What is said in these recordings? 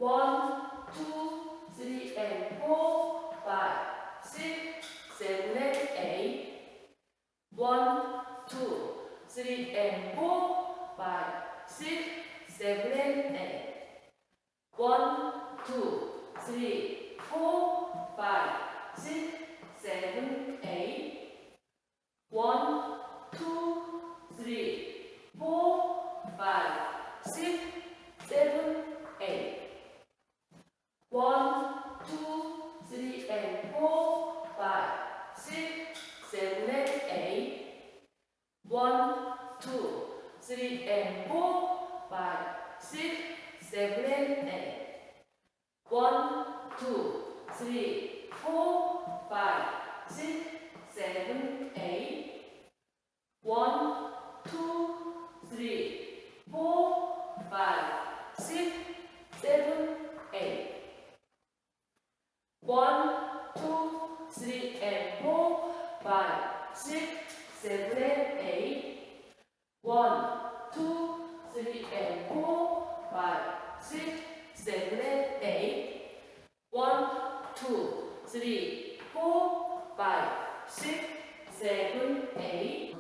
1, 2, 3 and 4, 5, 6, 7 and 8. 1, 2, 3 and 4, 5, 6, 7 and 8. 1, 2, 3, 4, 5, 6, 7, 8. 1, 2, 3, 4, 5, 6, 7, 8. 1, 2, 3 and 4, 5, 6, 7 and 8. 1, 2, 3 and 4, 5, 6, 7 and 8. 1, 2, 3, 4, 5, 6, 7, 8. 1, 2, 3, 4, 5, 6, 7, 8. 1, 2, 3 and 4, 5, 6, 7 and 8. 1, 2, 3 and 4, 5, 6, 7 and 8. 1, 2, 3, 4, 5, 6, 7, 8.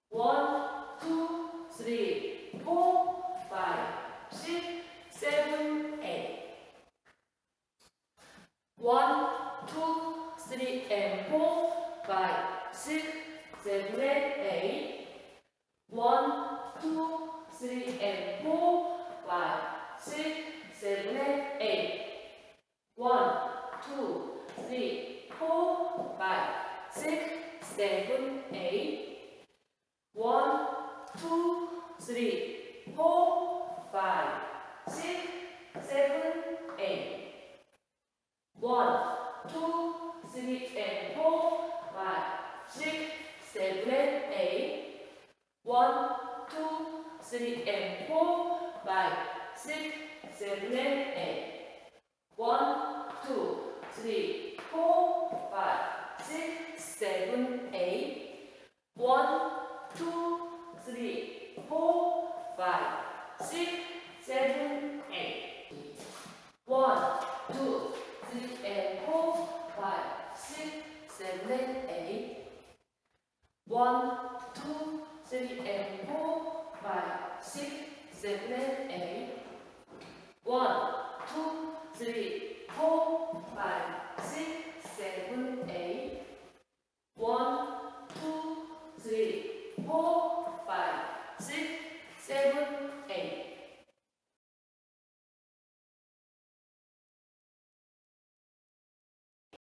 1, 2, 3, 4, 5, 6, 7, 8. 1, 2, 3 and 4, 5, 6, 7 and 8. 1, 2, 3 and 4, 5, 6, 7 and 8. 1, 2, 3, 4, 5, 6, 7, 8. 1, 2, 3, 4, 5, 6, 7, 8. 1, 2, 3 and 4, 5, 6, 7 and 8. 1, 2, 3 and 4, 5, 6, 7 and 8. 1, 2, 3, 4, 5, 6, 7, 8. 1, 2, 3, 4, 5, 6, 7, 8. 1, 2, 3 and 4, 5, 6, 7 and 8. 1, 2, 3 and 4, 5, 6, 7 and 8. 1, 2, 3, 4, 5, 6, 7, 8. 1, 2, 3, 4,